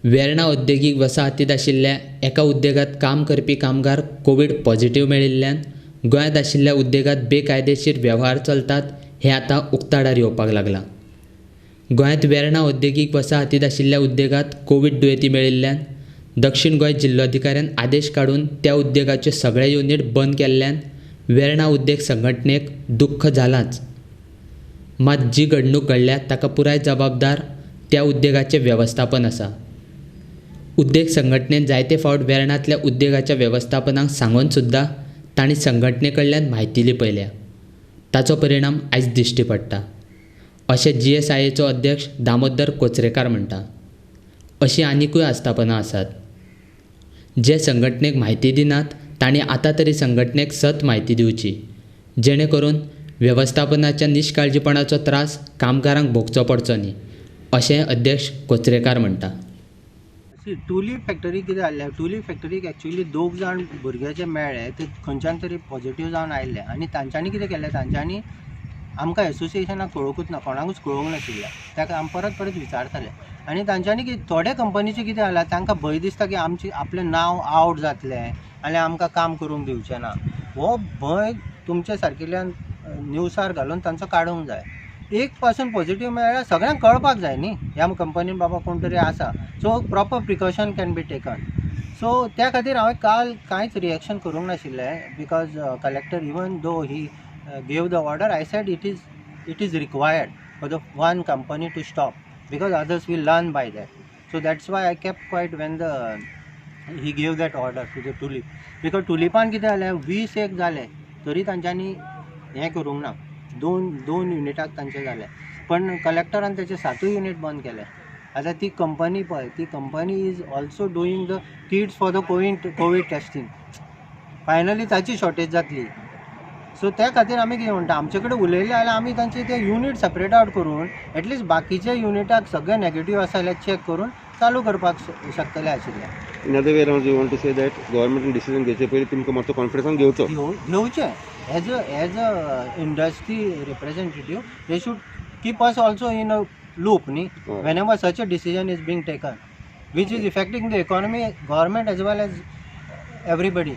वेर्णा औद्योगिक वसाहतीत आशिल्ल्या एका उद्देगात काम करपी कामगार कोविड पॉझिटिव्ह मेळिल्ल्यान गोंयांत आशिल्ल्या उद्देगात बेकायदेशीर वेव्हार चलतात हें आतां उक्ताडार येवपाक लागलां. गोंयांत वेर्णा औद्योगिक वसाहतीत आशिल्ल्या उद्देगात कोविड दुयेंती मेळिल्ल्यान दक्षिण गोंय जिल्लोधिकाऱ्यान आदेश काडून त्या उद्देगाचे सगळे युनिट बंद केल्ल्यान वेर्णा उद्देग संघटनेक दुख्ख जालांच. मात जी घडणूक घडल्या ताका पुराय जबाबदार त्या उद्देगाचें वेवस्थापन आसा. उद्देग संघटनेन जायते फावट वेर्णांतल्या उद्देगाच्या वेवस्थापनाक सांगून सुद्दां तांणी संघटने कडल्यान म्हायती लिपयल्या. ताचो परिणाम आयज दिश्टी पडटा अशें GSIAचो अध्यक्ष दामोदर कोचरेकार म्हणटा. अशीं आनिकूय आस्थापनां आसात. जे संघटनेक म्हायती दिनात तांणी आतां तरी संघटनेक सत म्हायती दिवची, जेणे करून वेवस्थापनाच्या निश्काळजीपणाचो त्रास कामगारांक भोगचो पडचो न्ही, अशें अध्यक्ष कोचरेकार म्हणटा. टुलीप फॅक्टरी कितें जाल्लें, टुलीप फॅक्टरीक एक्चुअली 2 जाण भुरगे जे मेळ्ळे ते खंयच्यान तरी पॉझिटिव्ह जावन आयिल्ले आनी तांच्यांनी कितें केलें, तांच्यांनी आमकां एसोसिएशनाक कळोवंकूच ना, कोणाकूच कळोवंक नाशिल्लें. ताका आमी परत परत विचारताले आनी तांच्यांनी थोड्या कंपनीचें कितें जालां, तांकां भंय दिसता की आपलें नांव आवट जातलें आनी आमकां काम करूंक दिवचें ना. हो भंय तुमचे सारकिल्ल्यान न्यूसार घालून तांचो काडूंक जाय. एक पासून पॉझिटिव्ह मेळ्ळ्यार सगळ्यांक कळपाक जाय न्ही ह्या कंपनीन बाबा कोण तरी आसा. So proper precaution can be taken. So त्या खातीर हांवें काल कांयच रिएक्शन करूंक नाशिल्लें, because collector even though he gave the order, I said it is required for the one company to stop because others will learn by that. So that's why I kept quiet when he gave that order to the tulip, because tulipan कितें जालें 20 एक जाले तरी तांच्यांनी हें करूंक ना. दोन युनिटाक तांचे जाले, पण कलेक्टरान त्याचे 7 युनिट बंद केले. आता ती कंपनी पळय, ती company is also doing the kits for the covid testing. Finally ताची शॉर्टेज जातली. सो त्या खातीर आमी कितें म्हणटा, आमचे कडेन उलयले जाल्यार आमी तांचे ते युनिट सेपरेट आउट करून एटलीस्ट बाकीच्या युनिटाक सगळे नेगेटिव्ह आसा जाल्यार चॅक करून चालू करपाक शकतले आशिल्ले. In other way around you want to say that गव्हर्नमेंटान डिसिजन घेवचे पयलीं तुमकां मातसो कॉन्फिडन्सान घेवचे. As a industry representative they should keep us also in a loop न्ही whenever such a decision is being taken which is affecting the economy, government as well as everybody.